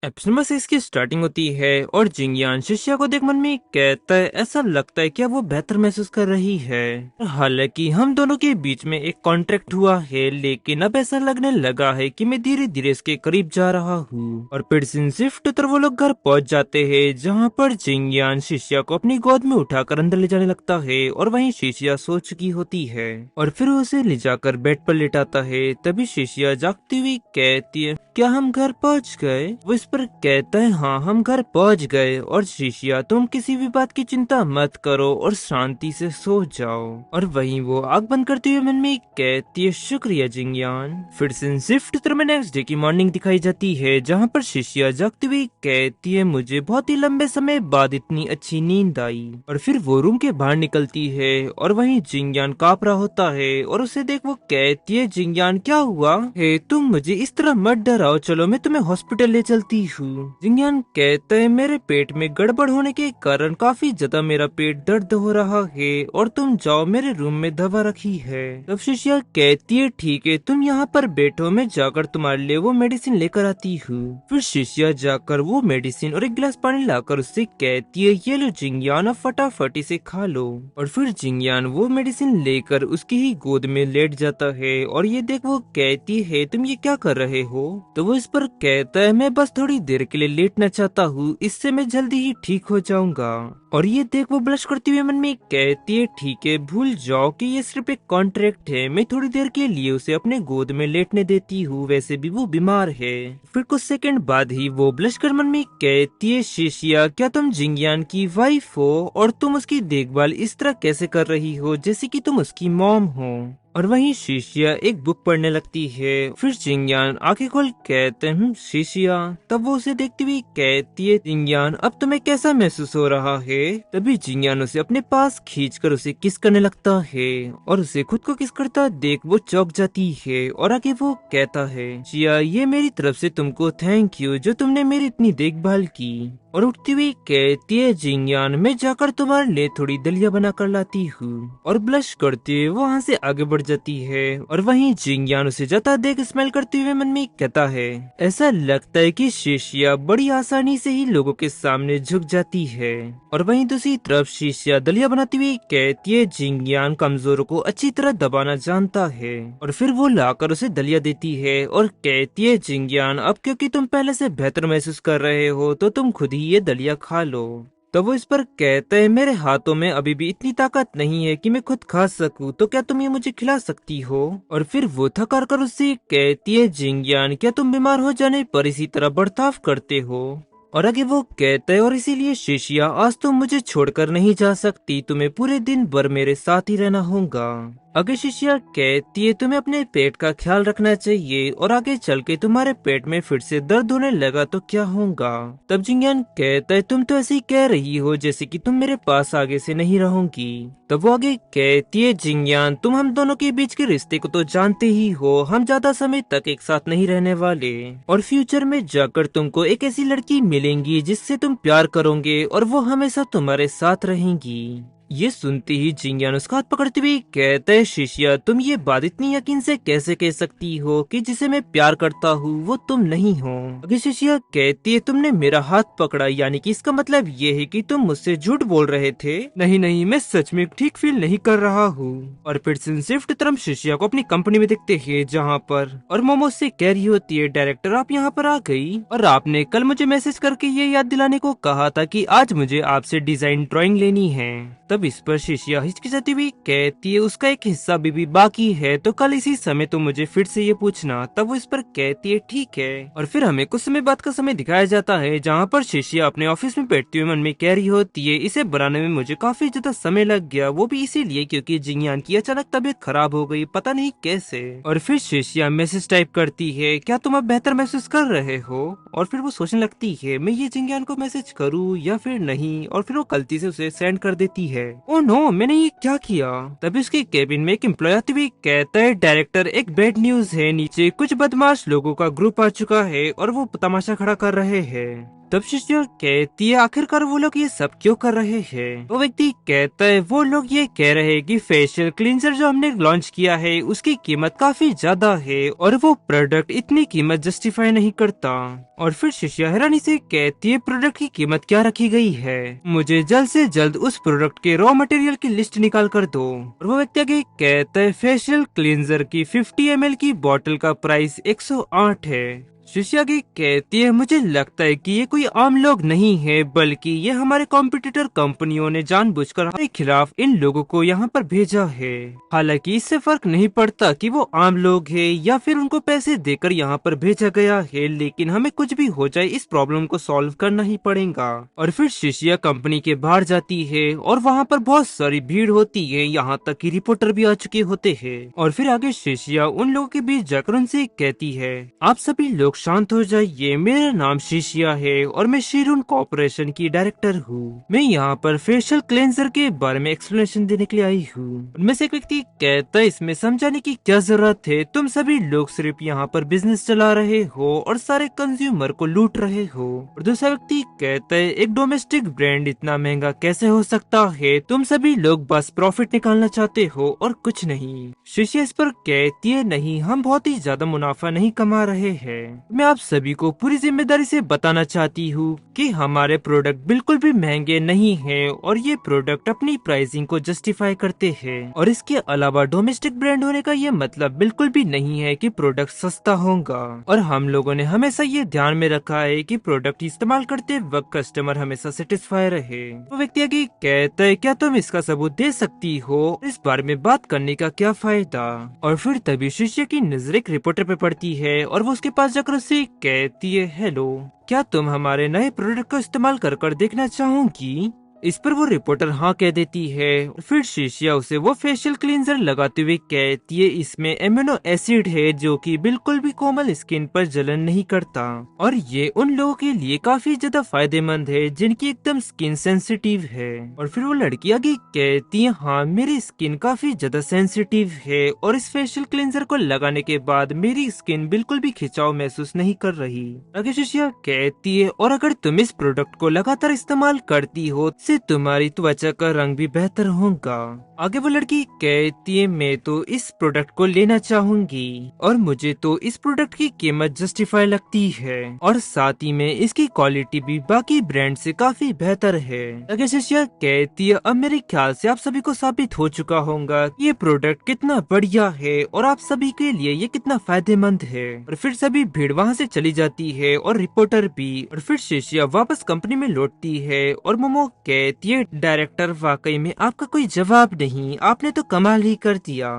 Episode number 6 की starting होती है और जिंगयान शिष्या को देख मन में कहता है, ऐसा लगता है कि अब वो बेहतर महसूस कर रही है। हालांकि हम दोनों के बीच में एक कॉन्ट्रैक्ट हुआ है, लेकिन अब ऐसा लगने लगा है कि मैं धीरे धीरे इसके करीब जा रहा हूँ। और फिर शिफ्ट तर वो लोग घर पहुंच जाते हैं, जहाँ पर जिंगयान शिष्या को अपनी गोद में उठाकर अंदर ले जाने लगता है और वहीं शिष्या सो चुकी होती है। और फिर वो उसे ले जाकर बेड पर लेटाता है। तभी शिष्या जागती हुई कहती है, क्या हम घर पहुंच गए? वो इस पर कहता है, हाँ हम घर पहुंच गए। और शिष्या, तुम किसी भी बात की चिंता मत करो और शांति से सो जाओ। और वहीं वो आग बंद करते हुए मन में कहती है, शुक्रिया जिंगयान। फिर से शिफ्ट में नेक्स्ट डे की मॉर्निंग दिखाई जाती है, जहाँ पर शिष्या जागती हुई कहती है, मुझे बहुत ही लंबे समय बाद इतनी अच्छी नींद आई। और फिर वो रूम के बाहर निकलती है और वहीं जिंगयान कांप रहा होता है और उसे देख वो कहती है, जिंगयान क्या हुआ है? तुम मुझे इस तरह मत डराओ, चलो मैं तुम्हें हॉस्पिटल ले चलती हूँ। जिंगयान कहता है, मेरे पेट में गड़बड़ होने के कारण काफी ज्यादा मेरा पेट दर्द हो रहा है और तुम जाओ, मेरे रूम में दवा रखी है। तब शिष्या कहती है, ठीक है तुम यहाँ पर बैठो, मैं जाकर तुम्हारे लिए वो मेडिसिन लेकर आती हूँ। फिर शिष्या जाकर वो मेडिसिन और एक गिलास पानी लाकर उससे कहती है, ये लो जिंगयान, अब फटाफट इसे खा लो। और फिर जिंगयान वो मेडिसिन लेकर उसकी ही गोद में लेट जाता है और ये देख वो कहती है, तुम ये क्या कर रहे हो? तो वो इस पर कहता है, मैं बस थोड़ी देर के लिए लेटना चाहता हूँ, इससे मैं जल्दी ही ठीक हो जाऊंगा। और ये देख वो ब्लश करते हुए मन में कहती है, ठीक है भूल जाओ कि ये सिर्फ एक कॉन्ट्रैक्ट है, मैं थोड़ी देर के लिए उसे अपने गोद में लेटने देती हूँ, वैसे भी वो बीमार है। फिर कुछ सेकंड बाद ही वो ब्लश कर मन में कहती है, शिष्या क्या तुम जिंगयान की वाइफ हो और तुम उसकी देखभाल इस तरह कैसे कर रही हो जैसे कि तुम उसकी मॉम हो? और वहीं शिष्या एक बुक पढ़ने लगती है। फिर जिंगयान आंखें खोल कहते हैं, शिष्या। तब वो उसे देखती हुई कहती है, जिंगयान अब तुम्हें कैसा महसूस हो रहा है? तभी जिंगयान उसे अपने पास खींचकर उसे किस करने लगता है और उसे खुद को किस करता देख वो चौंक जाती है और आगे वो कहता है, शिया ये मेरी तरफ से तुमको थैंक यू जो तुमने मेरी इतनी देखभाल की। और उठती हुई कहती है, जिंगयान मैं जाकर तुम्हारे लिए थोड़ी दलिया बना कर लाती हूँ। और ब्लश करते हुए वो वहाँ से आगे बढ़ जाती है और वहीं जिंगयान उसे जाता देख स्माइल करते हुए मन में कहता है, ऐसा लगता है कि शिष्या बड़ी आसानी से ही लोगों के सामने झुक जाती है। और वहीं दूसरी तरफ शिष्या दलिया बनाती हुई कहती है, जिंगयान कमजोरों को अच्छी तरह दबाना जानता है। और फिर वो लाकर उसे दलिया देती है और कहती है, जिंगयान अब क्योंकि तुम पहले से बेहतर महसूस कर रहे हो तो तुम खुद ही ये दलिया खा लो। तो वो इस पर कहता है, मेरे हाथों में अभी भी इतनी ताकत नहीं है कि मैं खुद खा सकूं, तो क्या तुम ये मुझे खिला सकती हो? और फिर वो थक कर उससे कहती है, जिंगयान क्या तुम बीमार हो जाने पर इसी तरह बर्ताव करते हो? और आगे वो कहता है, और इसीलिए शिष्या आज तुम मुझे छोड़कर नहीं जा सकती, तुम्हें पूरे दिन भर मेरे साथ ही रहना होगा। आगे शिष्या कहती है, तुम्हें अपने पेट का ख्याल रखना चाहिए और आगे चल के तुम्हारे पेट में फिर से दर्द होने लगा तो क्या होगा? तब जिंगयान कहता है, तुम तो ऐसे ही कह रही हो जैसे कि तुम मेरे पास आगे से नहीं रहोगी। तब वो आगे कहती है, जिंगयान तुम हम दोनों के बीच के रिश्ते को तो जानते ही हो, हम ज्यादा समय तक एक साथ नहीं रहने वाले और फ्यूचर में जाकर तुमको एक ऐसी लड़की मिलेंगी जिससे तुम प्यार करोगे और वो हमेशा तुम्हारे साथ रहेंगी। ये सुनते ही जिंगयान उसका हाथ पकड़ते हुए कहता है, शिष्या तुम ये बात इतनी यकीन से कैसे कह सकती हो कि जिसे मैं प्यार करता हूँ वो तुम नहीं हो? अगर शिष्या कहती है, तुमने मेरा हाथ पकड़ा यानी कि इसका मतलब ये है कि तुम मुझसे झूठ बोल रहे थे? नहीं नहीं, मैं सच में ठीक फील नहीं कर रहा हूँ। और फिर शिफ्ट तरफ शिष्या को अपनी कंपनी में देखते हैं, जहाँ पर और मोमो से कह रही होती है, डायरेक्टर आप यहाँ पर आ गई और आपने कल मुझे मैसेज करके ये याद दिलाने को कहा था कि आज मुझे आपसे डिजाइन ड्राइंग लेनी है। तब इस पर शिष्या हिचकिचाती हुई कहती है, उसका एक हिस्सा भी बाकी है तो कल इसी समय तो मुझे फिर से ये पूछना। तब वो इस पर कहती है, ठीक है। और फिर हमें कुछ समय बाद का समय दिखाया जाता है, जहाँ पर शिष्या अपने ऑफिस में बैठते हुए मन में कह रही होती है, इसे बनाने में मुझे काफी ज्यादा समय लग गया, वो भी इसीलिए क्योंकि जिंगयान की अचानक तबीयत खराब हो गई, पता नहीं कैसे। और फिर शिष्या मैसेज टाइप करती है, क्या तुम अब बेहतर महसूस कर रहे हो? और फिर वो सोचने लगती है, मैं ये जिंगयान को मैसेज करूँ या फिर नहीं, और फिर वो गलती से उसे सेंड कर देती है। ओह नो, मैंने ये क्या किया? तभी उसके केबिन में एक एम्प्लॉय आते हुए कहता है, डायरेक्टर एक बैड न्यूज है, नीचे कुछ बदमाश लोगों का ग्रुप आ चुका है और वो तमाशा खड़ा कर रहे हैं। तब शिष्य कहती है आखिरकार वो लोग ये सब क्यों कर रहे हैं। वो व्यक्ति कहता है वो लोग ये कह रहे हैं कि फेशियल क्लींजर जो हमने लॉन्च किया है उसकी कीमत काफी ज्यादा है और वो प्रोडक्ट इतनी कीमत जस्टिफाई नहीं करता। और फिर शिष्य हैरानी से कहती है प्रोडक्ट की कीमत क्या रखी गई है, मुझे जल्द से जल्द उस प्रोडक्ट के रॉ मटेरियल की लिस्ट निकाल कर दो। और वो व्यक्ति आगे कहता है फेशियल क्लींजर की 50 ml की बोतल का प्राइस 108 है। शिष्या की कहती है मुझे लगता है कि ये कोई आम लोग नहीं है बल्कि ये हमारे कॉम्पिटिटर कंपनियों ने जानबूझकर हमारे खिलाफ इन लोगों को यहाँ पर भेजा है। हालांकि इससे फर्क नहीं पड़ता कि वो आम लोग हैं या फिर उनको पैसे देकर यहाँ पर भेजा गया है, लेकिन हमें कुछ भी हो जाए इस प्रॉब्लम को सॉल्व करना ही पड़ेगा। और फिर शिष्या कंपनी के बाहर जाती है और वहाँ पर बहुत सारी भीड़ होती है, यहाँ तक कि रिपोर्टर भी आ चुके होते हैं। और फिर आगे शिष्या उन लोगों के बीच जाकर उनसे कहती है आप सभी लोग शांत हो जाइए, मेरा नाम शिष्या है और मैं शीरून कॉर्पोरेशन की डायरेक्टर हूँ। मैं यहाँ पर फेशियल क्लेंजर के बारे में एक्सप्लेनेशन देने के लिए आई हूँ। उनमें से एक व्यक्ति कहता है इसमें समझाने की क्या जरूरत है, तुम सभी लोग सिर्फ यहाँ पर बिजनेस चला रहे हो और सारे कंज्यूमर को लूट रहे हो। और दूसरा व्यक्ति कहता है एक डोमेस्टिक ब्रांड इतना महंगा कैसे हो सकता है, तुम सभी लोग बस प्रॉफिट निकालना चाहते हो और कुछ नहीं। शिष्या इस पर कहती है नहीं, हम बहुत ही ज्यादा मुनाफा नहीं कमा रहे हैं। मैं आप सभी को पूरी जिम्मेदारी से बताना चाहती हूँ कि हमारे प्रोडक्ट बिल्कुल भी महंगे नहीं हैं और ये प्रोडक्ट अपनी प्राइसिंग को जस्टिफाई करते हैं। और इसके अलावा डोमेस्टिक ब्रांड होने का ये मतलब बिल्कुल भी नहीं है कि प्रोडक्ट सस्ता होगा। और हम लोगों ने हमेशा ये ध्यान में रखा है कि प्रोडक्ट इस्तेमाल करते वक्त कस्टमर हमेशा सेटिस्फाई रहे। वो व्यक्ति आगे कहता है क्या तुम इसका सबूत दे सकती हो, इस बारे में बात करने का क्या फायदा। और फिर तभी शिष्य की नजर एक रिपोर्टर पे पड़ती है और वो उसके पास जाकर उससे कहती है हेलो, क्या तुम हमारे नए प्रोडक्ट को इस्तेमाल कर देखना चाहोगी। इस पर वो रिपोर्टर हाँ कह देती है। फिर शिष्या उसे वो फेशियल क्लींजर लगाते हुए कहती है इसमें एमिनो एसिड है जो कि बिल्कुल भी कोमल स्किन पर जलन नहीं करता और ये उन लोगों के लिए काफी ज्यादा फायदेमंद है जिनकी एकदम स्किन सेंसिटिव है। और फिर वो लड़की आगे कहती है हाँ मेरी स्किन काफी ज्यादा सेंसिटिव है और इस फेशियल क्लींजर को लगाने के बाद मेरी स्किन बिल्कुल भी खिंचाव महसूस नहीं कर रही। आगे शिष्या कहती है और अगर तुम इस प्रोडक्ट को लगातार इस्तेमाल करती हो से तुम्हारी त्वचा का रंग भी बेहतर होगा। आगे वो लड़की कहती है मैं तो इस प्रोडक्ट को लेना चाहूंगी और मुझे तो इस प्रोडक्ट की कीमत जस्टिफाई लगती है और साथ ही में इसकी क्वालिटी भी बाकी ब्रांड से काफी बेहतर है। आगे शिष्या कहती है अब मेरे ख्याल से आप सभी को साबित हो चुका होगा ये प्रोडक्ट कितना बढ़िया है और आप सभी के लिए ये कितना फायदेमंद है। और फिर सभी भीड़ वहाँ से चली जाती है और रिपोर्टर भी। और फिर शिष्या वापस कंपनी में लौटती है और मोमो कहती है डायरेक्टर वाकई में आपका कोई जवाब नहीं, आपने तो कमाल ही कर दिया।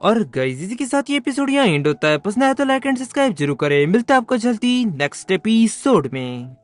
और गाइस इसी के साथ ये एपिसोड यहाँ एंड होता है। पसंद आया तो लाइक एंड सब्सक्राइब जरूर करें। मिलता है आपको जल्दी नेक्स्ट एपिसोड में।